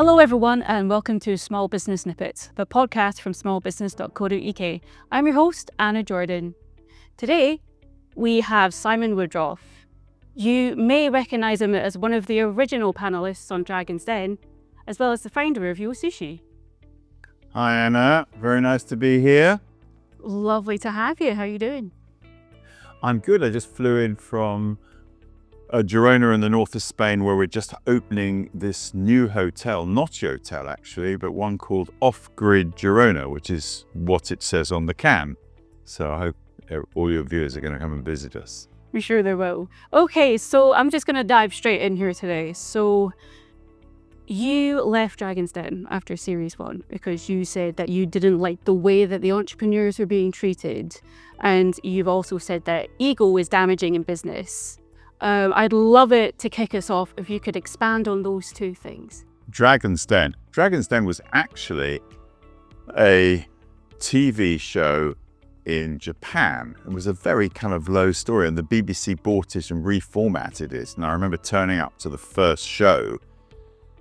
Hello everyone and welcome to Small Business Snippets, the podcast from smallbusiness.co.uk. I'm your host, Anna Jordan. Today, we have Simon Woodroffe. You may recognise him as one of the original panellists on Dragon's Den, as well as the founder of Sushi. Hi Anna, very nice to be here. Lovely to have you. How are you doing? I'm good. I just flew in from Girona in the north of Spain, where we're just opening this new hotel, not hotel actually, but one called Off-Grid Girona, which is what it says on the can. So I hope all your viewers are going to come and visit us. I'm sure they will. Okay, so I'm just going to dive straight in here today. So you left Dragon's Den after Series 1 because you said that you didn't like the way that the entrepreneurs were being treated. And you've also said that ego is damaging in business. I'd love it to kick us off if you could expand on those two things. Dragon's Den. Dragon's Den was actually a TV show in Japan. It was a very kind of low story, and the BBC bought it and reformatted it. And I remember turning up to the first show,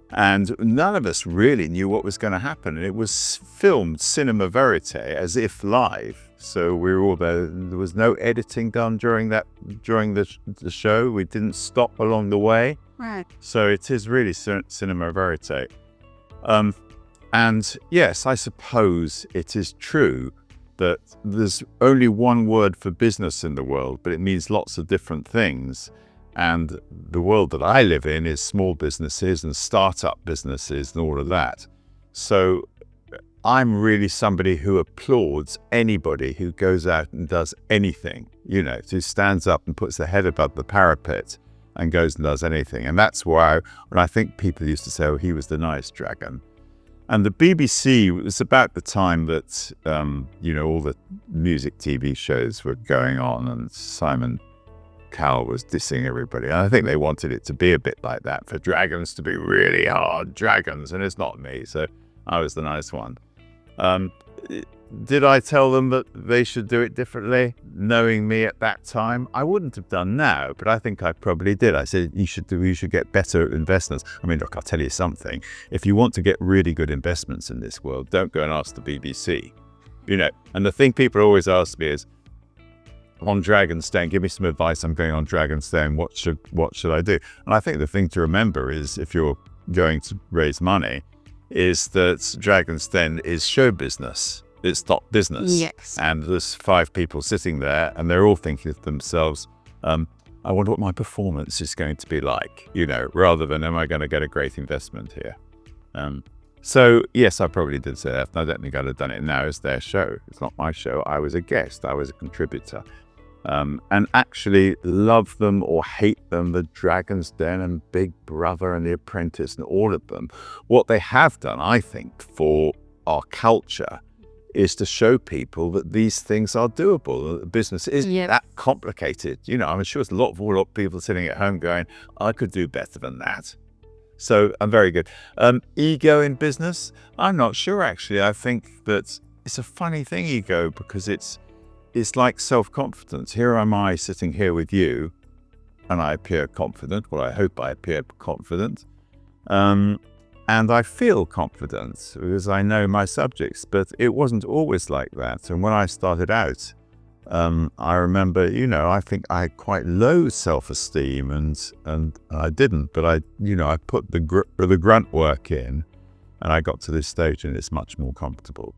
and none of us really knew what was going to happen. And it was filmed cinema verite, as if live. So we were all there. There was no editing done during the show. We didn't stop along the way. Right. So it is really cinema verite. And yes, I suppose it is true that there's only one word for business in the world, but it means lots of different things. And the world that I live in is small businesses and startup businesses and all of that. So I'm really somebody who applauds anybody who goes out and does anything, who stands up and puts their head above the parapet and goes and does anything. And that's why when I think people used to say, oh, he was the nice dragon. And the BBC, it was about the time that, all the music TV shows were going on and Simon Cowell was dissing everybody. And I think they wanted it to be a bit like that, for dragons to be really hard dragons. And it's not me, so I was the nice one. Did I tell them that they should do it differently? Knowing me at that time, I wouldn't have done now, but I think I probably did. I said, you should get better investments. I mean, look, I'll tell you something. If you want to get really good investments in this world, don't go and ask the BBC. And the thing people always ask me is, on Dragon's Den, give me some advice. I'm going on Dragon's Den. What should I do? And I think the thing to remember is, if you're going to raise money, is that Dragon's Den is show business. It's not business. Yes. And there's 5 people sitting there and they're all thinking to themselves, I wonder what my performance is going to be like, rather than, am I going to get a great investment here? So yes, I probably did say that. I don't think I'd have done it now. It's their show. It's not my show. I was a guest. I was a contributor. And actually love them or hate them, the Dragon's Den and Big Brother and The Apprentice and all of them, what they have done, I think, for our culture is to show people that these things are doable. The business isn't that complicated. I'm sure there's a lot of people sitting at home going, I could do better than that. So I'm very good. Ego in business? I'm not sure, actually. I think that it's a funny thing, ego, because it's like self-confidence. Here am I sitting here with you, and I appear confident. Well, I hope I appear confident. And I feel confident because I know my subjects, but it wasn't always like that. And when I started out, I remember, I think I had quite low self-esteem and I didn't, but I put the grunt work in and I got to this stage and it's much more comfortable.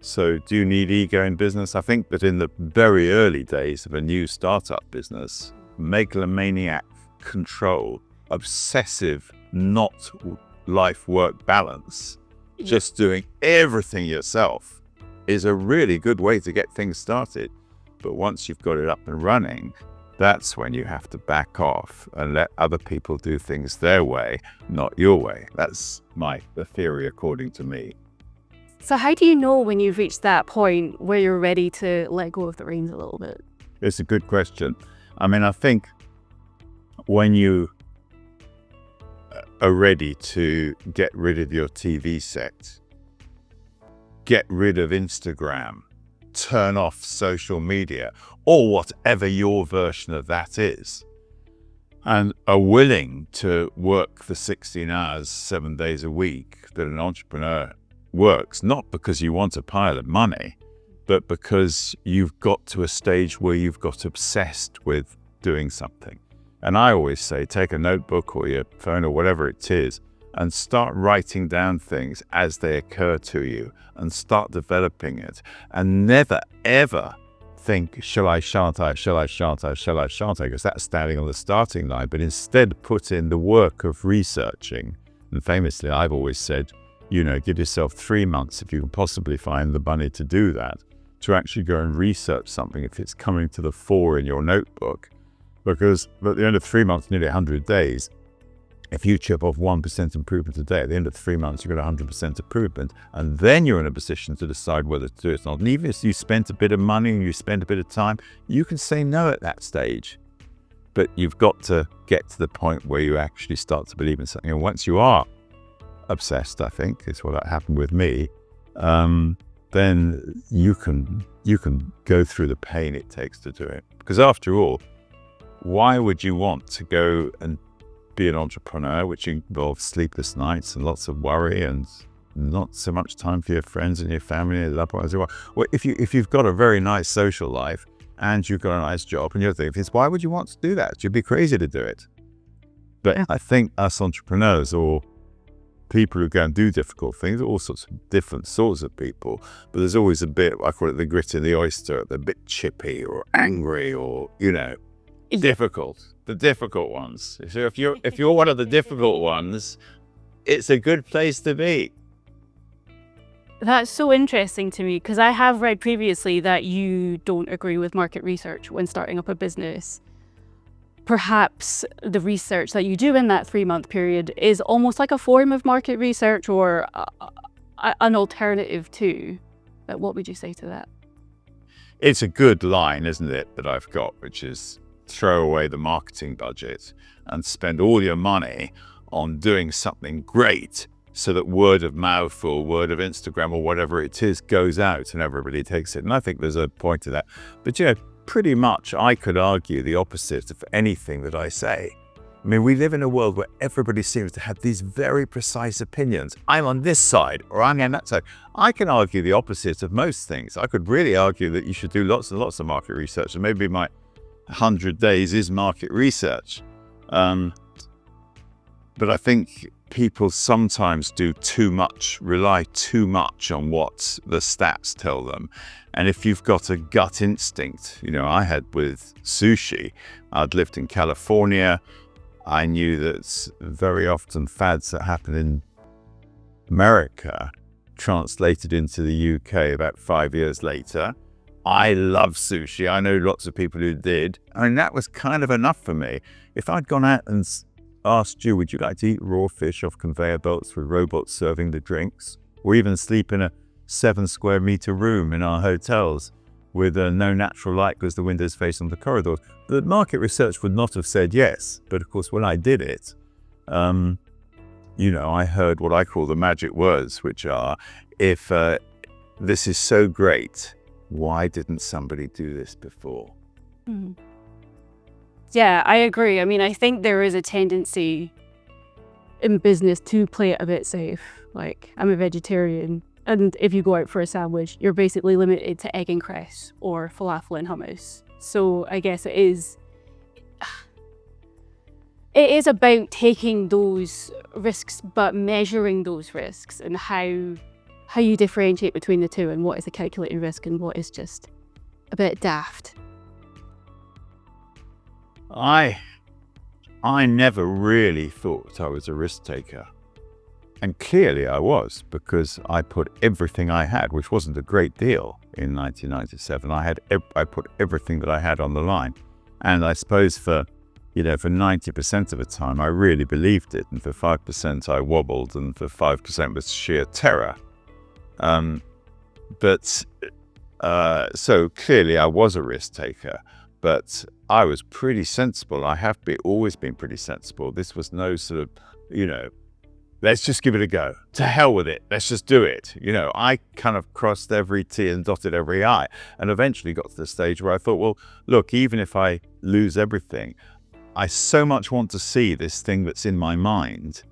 So do you need ego in business? I think that in the very early days of a new startup business, megalomaniac control, obsessive, not life-work balance, just doing everything yourself is a really good way to get things started. But once you've got it up and running, that's when you have to back off and let other people do things their way, not your way. That's the theory according to me. So how do you know when you've reached that point where you're ready to let go of the reins a little bit? It's a good question. I mean, I think when you are ready to get rid of your TV set, get rid of Instagram, turn off social media, or whatever your version of that is, and are willing to work for 16 hours, 7 days a week that an entrepreneur works, not because you want a pile of money, but because you've got to a stage where you've got obsessed with doing something. And I always say, take a notebook or your phone or whatever it is, and start writing down things as they occur to you and start developing it. And never, ever think, shan't I, because that's standing on the starting line, but instead put in the work of researching. And famously, I've always said, give yourself 3 months, if you can possibly find the money to do that, to actually go and research something if it's coming to the fore in your notebook. Because at the end of 3 months, nearly 100 days, if you chip off 1% improvement a day, at the end of 3 months, you've got 100% improvement. And then you're in a position to decide whether to do it or not. And even if you spent a bit of money and you spend a bit of time, you can say no at that stage. But you've got to get to the point where you actually start to believe in something. And once you are obsessed, I think, is what happened with me, then you can go through the pain it takes to do it. Because after all, why would you want to go and be an entrepreneur, which involves sleepless nights and lots of worry and not so much time for your friends and your family and loved ones? Well, if you've got a very nice social life and you've got a nice job and you're thinking, why would you want to do that? You'd be crazy to do it. But yeah. I think us entrepreneurs, or people who go and do difficult things, all sorts of different sorts of people, but there's always a bit, I call it the grit in the oyster, the bit chippy or angry or, difficult, the difficult ones. So if you're one of the difficult ones, it's a good place to be. That's so interesting to me, because I have read previously that you don't agree with market research when starting up a business. Perhaps the research that you do in that 3-month period is almost like a form of market research, or an alternative to. But what would you say to that? It's a good line, isn't it, that I've got, which is throw away the marketing budget and spend all your money on doing something great so that word of mouth or word of Instagram or whatever it is goes out and everybody takes it. And I think there's a point to that. But pretty much I could argue the opposite of anything that I say. I mean, we live in a world where everybody seems to have these very precise opinions. I'm on this side or I'm on that side. I can argue the opposite of most things. I could really argue that you should do lots and lots of market research, and maybe my 100 days is market research. But I think people sometimes do too much, rely too much on what the stats tell them. And if you've got a gut instinct, I had with Sushi, I'd lived in California. I knew that very often fads that happen in America translated into the UK about 5 years later. I love sushi. I know lots of people who did. I mean, that was kind of enough for me. If I'd gone out and asked you, would you like to eat raw fish off conveyor belts with robots serving the drinks? Or even sleep in a 7 square meter room in our hotels with no natural light because the windows face on the corridors? The market research would not have said yes. But of course, when I did it, I heard what I call the magic words, which are, if this is so great, why didn't somebody do this before? Mm. Yeah, I agree. I mean, I think there is a tendency in business to play it a bit safe. Like, I'm a vegetarian, and if you go out for a sandwich, you're basically limited to egg and cress or falafel and hummus. So I guess it is about taking those risks, but measuring those risks and how you differentiate between the two, and what is a calculated risk and what is just a bit daft. I never really thought I was a risk taker. And clearly I was, because I put everything I had, which wasn't a great deal in 1997. I put everything that I had on the line. And I suppose for 90% of the time, I really believed it. And for 5%, I wobbled. And for 5% was sheer terror. So clearly I was a risk taker, but I was pretty sensible. I have always been pretty sensible. This was no sort of, let's just give it a go. To hell with it. Let's just do it. I kind of crossed every T and dotted every I, and eventually got to the stage where I thought, well, look, even if I lose everything, I so much want to see this thing that's in my mind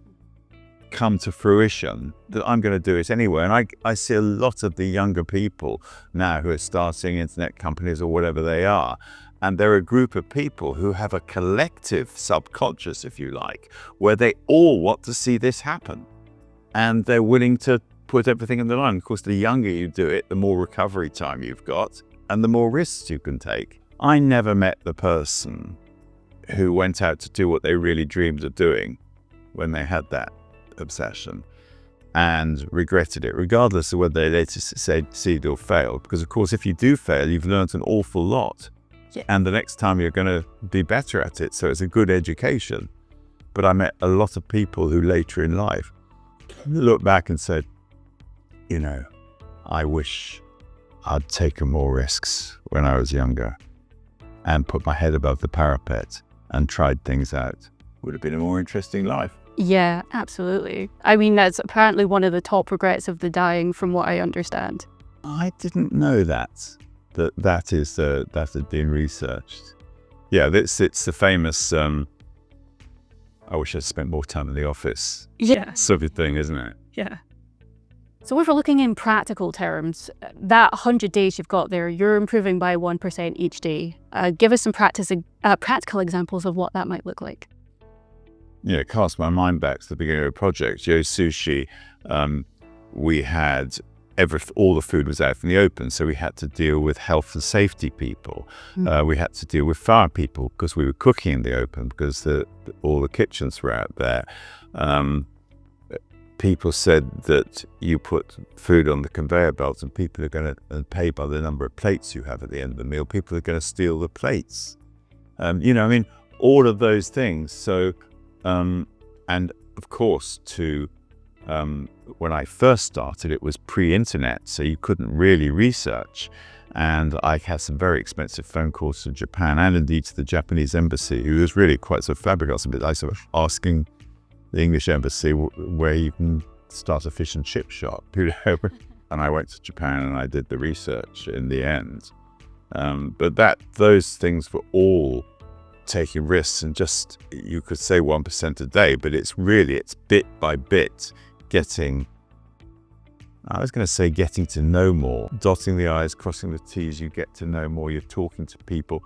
come to fruition that I'm going to do it anyway. And I see a lot of the younger people now who are starting internet companies or whatever they are. And they're a group of people who have a collective subconscious, if you like, where they all want to see this happen. And they're willing to put everything in the line. Of course, the younger you do it, the more recovery time you've got and the more risks you can take. I never met the person who went out to do what they really dreamed of doing when they had that obsession and regretted it, regardless of whether they later succeed or failed. Because of course, if you do fail, you've learned an awful lot. Yeah. And the next time you're going to be better at it. So it's a good education. But I met a lot of people who later in life looked back and said, you know, I wish I'd taken more risks when I was younger and put my head above the parapet and tried things out. Would have been a more interesting life. Yeah, absolutely. I mean, that's apparently one of the top regrets of the dying, from what I understand. I didn't know that had been researched. Yeah, it's the famous, I wish I'd spent more time in the office. Yeah. Sort of thing, isn't it? Yeah. So if we're looking in practical terms, that 100 days you've got there, you're improving by 1% each day. Give us some practical examples of what that might look like. Yeah, cast my mind back to the beginning of the project. Sushi, we had all the food was out in the open, so we had to deal with health and safety people. We had to deal with fire people because we were cooking in the open because all the kitchens were out there. People said that you put food on the conveyor belt and people are going to pay by the number of plates you have at the end of the meal. People are going to steal the plates. All of those things. So, and of course, when I first started, it was pre-internet, so you couldn't really research. And I had some very expensive phone calls to Japan and indeed to the Japanese embassy, who was really quite so flabbergasted. I was asking the English embassy where you can start a fish and chip shop, And I went to Japan and I did the research in the end. But those things were all taking risks and just, you could say 1% a day, but it's bit by bit getting to know more, dotting the I's, crossing the T's, you get to know more, you're talking to people.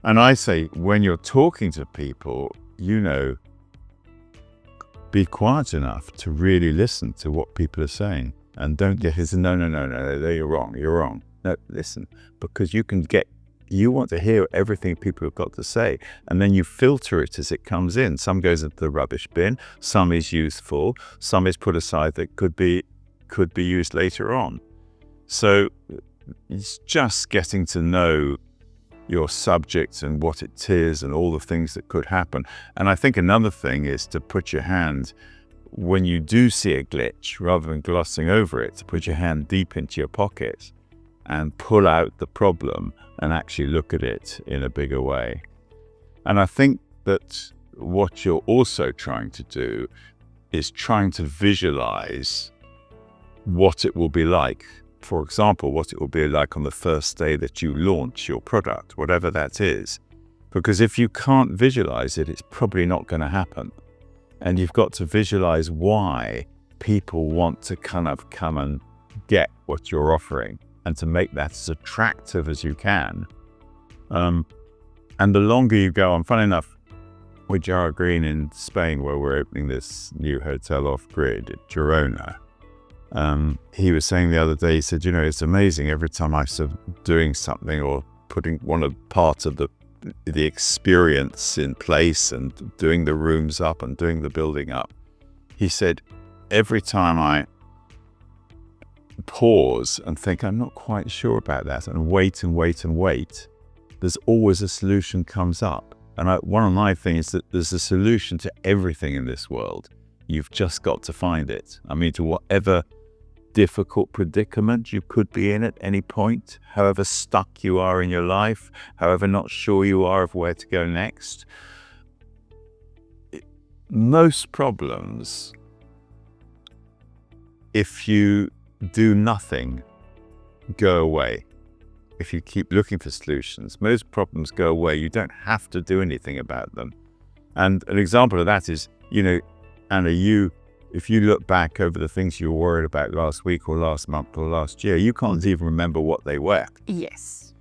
And I say, when you're talking to people, be quiet enough to really listen to what people are saying and don't get his no, you're wrong. No, listen, because you want to hear everything people have got to say, and then you filter it as it comes in. Some goes into the rubbish bin, some is useful, some is put aside that could be used later on. So it's just getting to know your subject and what it is and all the things that could happen. And I think another thing is to put your hand, when you do see a glitch, rather than glossing over it, to put your hand deep into your pocket and pull out the problem and actually look at it in a bigger way. And I think that what you're also trying to do is trying to visualize what it will be like. For example, what it will be like on the first day that you launch your product, whatever that is. Because if you can't visualize it, it's probably not going to happen. And you've got to visualize why people want to kind of come and get what you're offering and to make that as attractive as you can. And the longer you go on, funny enough, with Jara Green in Spain, where we're opening this new hotel off-grid at Girona, he was saying the other day, he said, it's amazing every time I'm sort of doing something or putting part of the experience in place and doing the rooms up and doing the building up. He said, every time I pause and think, I'm not quite sure about that, and wait, there's always a solution comes up. And one of my things is that there's a solution to everything in this world. You've just got to find it. To whatever difficult predicament you could be in at any point, however stuck you are in your life, however not sure you are of where to go next. Most problems, if you do nothing, go away. If you keep looking for solutions, most problems go away. You don't have to do anything about them. And an example of that is, Anna, if you look back over the things you were worried about last week or last month or last year, you can't even remember what they were. Yes.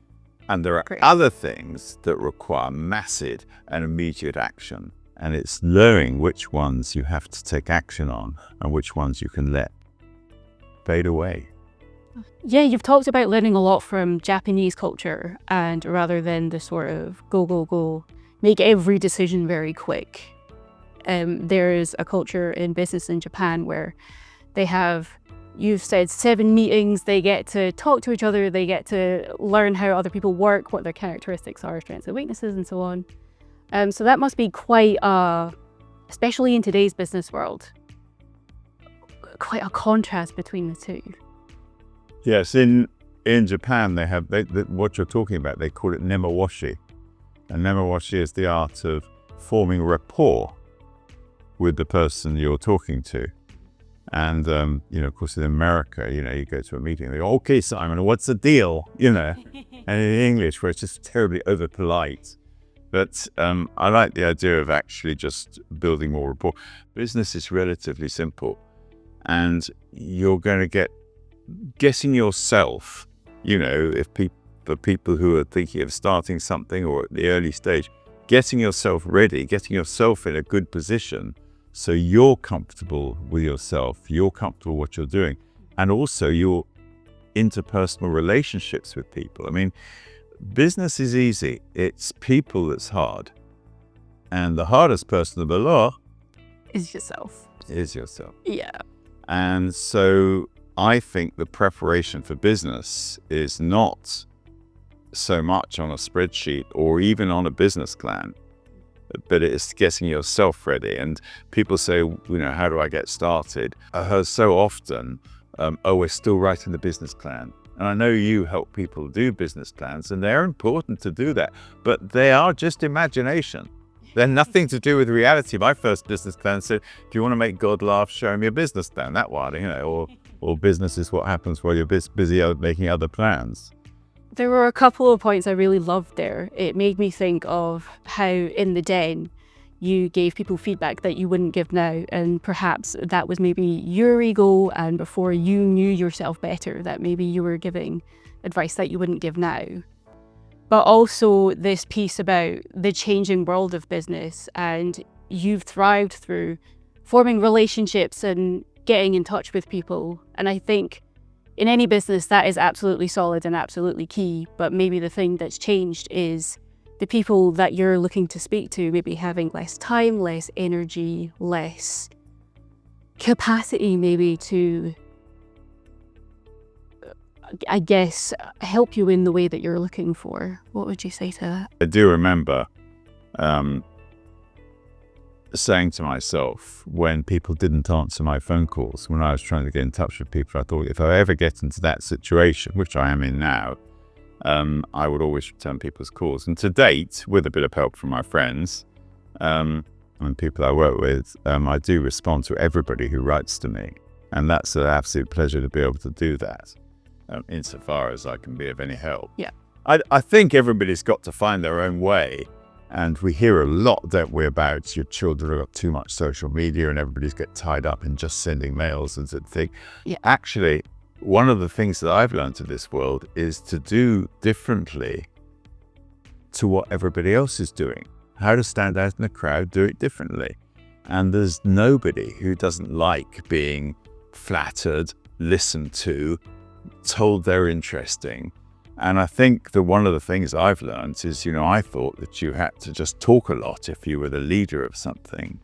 And there are other things that require massive and immediate action. And it's learning which ones you have to take action on and which ones you can let fade away. Yeah, you've talked about learning a lot from Japanese culture, and rather than the sort of go, make every decision very quick. There is a culture in business in Japan where they have, you've said, 7 meetings, they get to talk to each other, they get to learn how other people work, what their characteristics are, strengths and weaknesses, and so on. So that must be quite, especially in today's business world, quite a contrast between the two. Yes, in Japan, they have what you're talking about. They call it nemawashi, and nemawashi is the art of forming rapport with the person you're talking to. And of course, in America, you go to a meeting, they go, "Okay, Simon, what's the deal?" And in English, where it's just terribly over polite. But I like the idea of actually just building more rapport. Business is relatively simple, and you're going to getting yourself, for people who are thinking of starting something or at the early stage, getting yourself ready, getting yourself in a good position so you're comfortable with yourself, you're comfortable with what you're doing, and also your interpersonal relationships with people. I mean, business is easy. It's people that's hard. And the hardest person of the lot Is yourself. Yeah. And so I think the preparation for business is not so much on a spreadsheet or even on a business plan, but it's getting yourself ready. And people say, how do I get started? I heard so often, we're still writing the business plan. And I know you help people do business plans, and they're important to do that, but they are just imagination. They're nothing to do with reality. My first business plan said, if you want to make God laugh, show me a business plan. That one, or business is what happens while you're busy making other plans. There were a couple of points I really loved there. It made me think of how in the den you gave people feedback that you wouldn't give now, and perhaps that was maybe your ego, and before you knew yourself better, that maybe you were giving advice that you wouldn't give now. But also this piece about the changing world of business, and you've thrived through forming relationships and getting in touch with people. And I think in any business that is absolutely solid and absolutely key, but maybe the thing that's changed is the people that you're looking to speak to maybe having less time, less energy, less capacity maybe to, I guess, help you in the way that you're looking for. What would you say to that? I do remember saying to myself when people didn't answer my phone calls, when I was trying to get in touch with people, I thought if I ever get into that situation, which I am in now, I would always return people's calls. And to date, with a bit of help from my friends and people I work with, I do respond to everybody who writes to me. And that's an absolute pleasure to be able to do that, insofar as I can be of any help. Yeah. I think everybody's got to find their own way. And we hear a lot, don't we, about your children have got too much social media and everybody's get tied up in just sending mails and thing. Yeah. Actually, one of the things that I've learned in this world is to do differently to what everybody else is doing. How to stand out in the crowd, do it differently. And there's nobody who doesn't like being flattered, listened to, told they're interesting. And I think that one of the things I've learned is, I thought that you had to just talk a lot if you were the leader of something.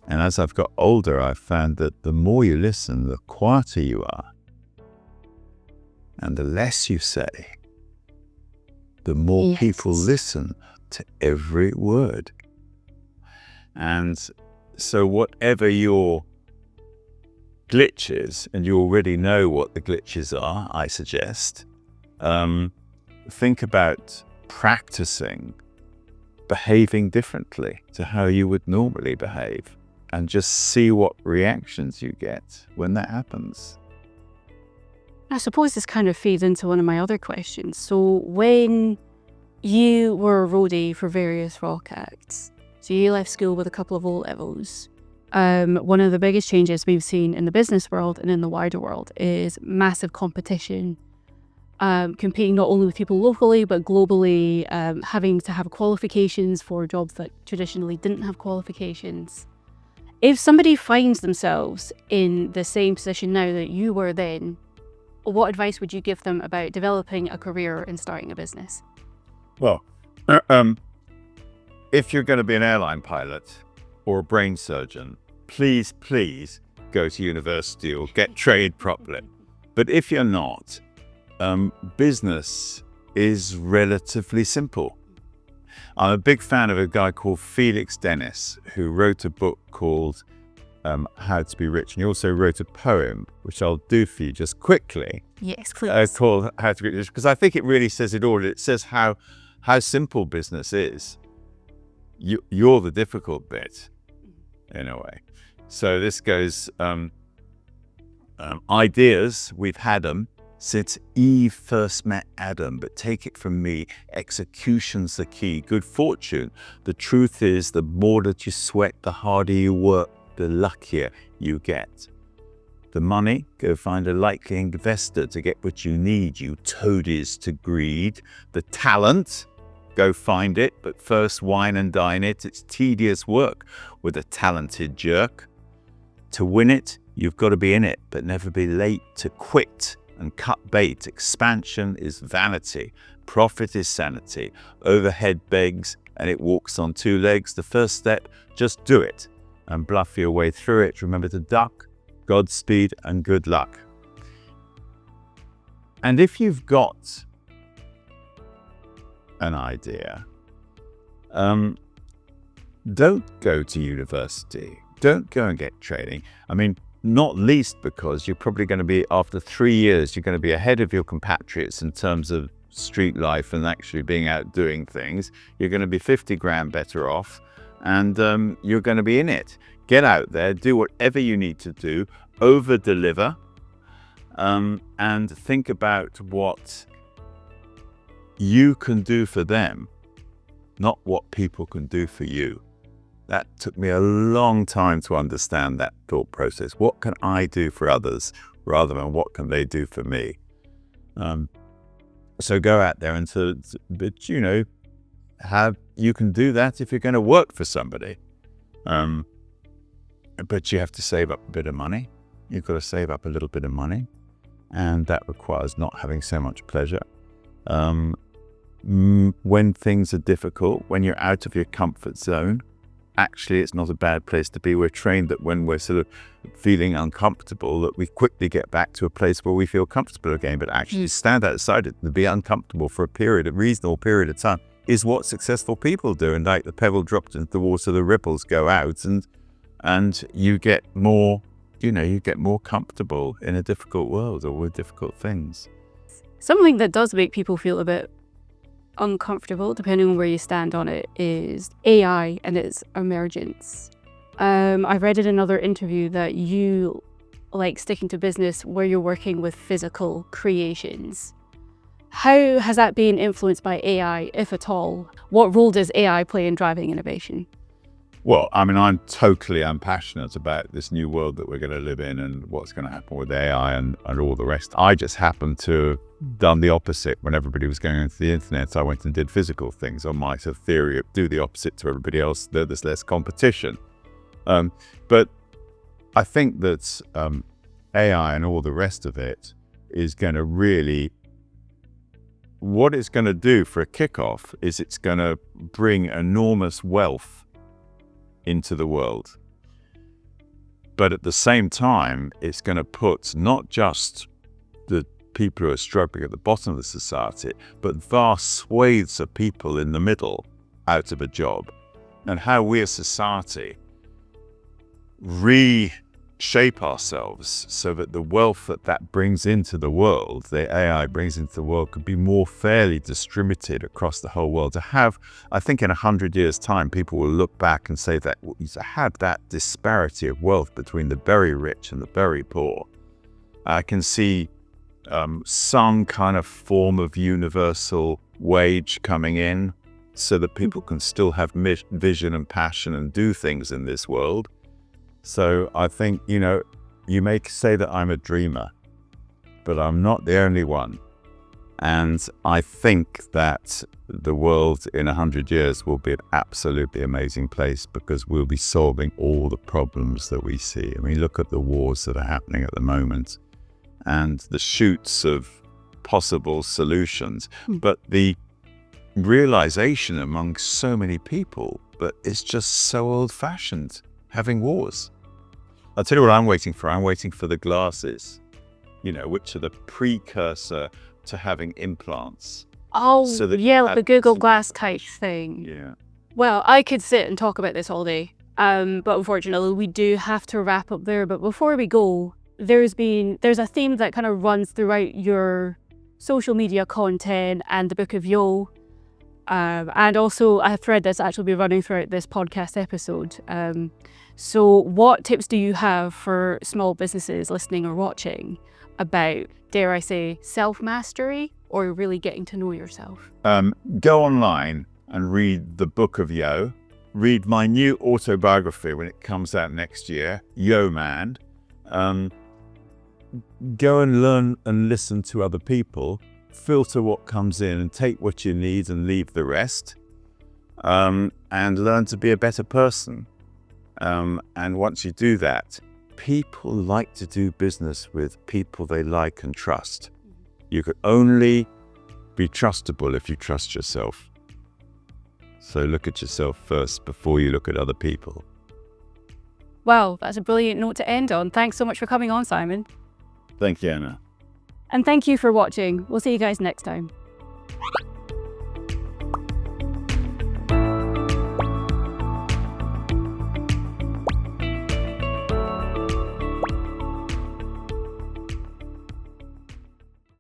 And as I've got older, I've found that the more you listen, the quieter you are. And the less you say, the more people listen to every word. And so whatever your glitch is, and you already know what the glitches are, I suggest, think about practicing behaving differently to how you would normally behave, and just see what reactions you get when that happens. I suppose this kind of feeds into one of my other questions. So when you were a roadie for various rock acts, So you left school with a couple of O-levels. One of the biggest changes we've seen in the business world and in the wider world is massive competition, competing not only with people locally but globally, having to have qualifications for jobs that traditionally didn't have qualifications. If somebody finds themselves in the same position now that you were then, what advice would you give them about developing a career and starting a business? Well, if you're going to be an airline pilot or a brain surgeon, please go to university or get trained properly. But if you're not, business is relatively simple. I'm a big fan of a guy called Felix Dennis, who wrote a book called How to Be Rich. And he also wrote a poem, which I'll do for you just quickly. Yes, please. Called How to Be Rich, because I think it really says it all. It says how simple business is. You're the difficult bit, in a way. So this goes, ideas, we've had them since Eve first met Adam, but take it from me, execution's the key. Good fortune. The truth is, the more that you sweat, the harder you work, the luckier you get. The money, go find a likely investor to get what you need, you toadies to greed. The talent, go find it, but first wine and dine it. It's tedious work with a talented jerk. To win it, you've got to be in it, but never be late to quit and cut bait. Expansion is vanity. Profit is sanity. Overhead begs and it walks on two legs. The first step, just do it and bluff your way through it. Remember to duck, Godspeed and good luck. And if you've got an idea, don't go to university. Don't go and get training. I mean, not least because you're probably going to be, after 3 years, you're going to be ahead of your compatriots in terms of street life and actually being out doing things. You're going to be 50 grand better off, and you're going to be in it. Get out there, do whatever you need to do, over-deliver, and think about what you can do for them, not what people can do for you. That took me a long time to understand that thought process. What can I do for others rather than what can they do for me? So go out there but you know, you can do that if you're going to work for somebody. But you have to save up a bit of money. You've got to save up a little bit of money, and that requires not having so much pleasure. When things are difficult, when you're out of your comfort zone, actually, it's not a bad place to be. We're trained that when we're sort of feeling uncomfortable, that we quickly get back to a place where we feel comfortable again. But actually stand outside it and be uncomfortable for a reasonable period of time is what successful people do. And like the pebble dropped into the water, the ripples go out, and you get more, you get more comfortable in a difficult world or with difficult things. Something that does make people feel a bit uncomfortable, depending on where you stand on it, is AI and its emergence. I've read in another interview that you like sticking to business where you're working with physical creations. How has that been influenced by AI, if at all? What role does AI play in driving innovation? Well, I mean, I'm passionate about this new world that we're going to live in and what's going to happen with AI and all the rest. I just happened to have done the opposite when everybody was going into the internet. I went and did physical things on my sort of theory of do the opposite to everybody else, there's less competition. But I think that AI and all the rest of it is going to really, what it's going to do for a kickoff is it's going to bring enormous wealth into the world. But at the same time, it's going to put not just the people who are struggling at the bottom of the society, but vast swathes of people in the middle out of a job. And how we as society reshape ourselves so that the wealth that brings into the world, the AI brings into the world, could be more fairly distributed across the whole world. To have, I think in 100 years' time, people will look back and say that to have that disparity of wealth between the very rich and the very poor, I can see some kind of form of universal wage coming in, so that people can still have vision and passion and do things in this world. So I think, you may say that I'm a dreamer, but I'm not the only one. And I think that the world in 100 years will be an absolutely amazing place, because we'll be solving all the problems that we see. I mean, look at the wars that are happening at the moment and the shoots of possible solutions. But the realization among so many people that it's just so old-fashioned having wars. I'll tell you what I'm waiting for. I'm waiting for the glasses, which are the precursor to having implants. Oh, so like the Google Glass type thing. Yeah. Well, I could sit and talk about this all day, but unfortunately we do have to wrap up there. But before we go, there's a theme that kind of runs throughout your social media content and the Book of Yo, and also a thread that's actually been running throughout this podcast episode. So what tips do you have for small businesses listening or watching about, dare I say, self-mastery or really getting to know yourself? Go online and read the Book of Yo. Read my new autobiography when it comes out next year, Yo Man. Go and learn and listen to other people. Filter what comes in and take what you need and leave the rest. And learn to be a better person. And once you do that, people like to do business with people they like and trust. You can only be trustable if you trust yourself. So look at yourself first before you look at other people. Well, that's a brilliant note to end on. Thanks so much for coming on, Simon. Thank you, Anna. And thank you for watching. We'll see you guys next time.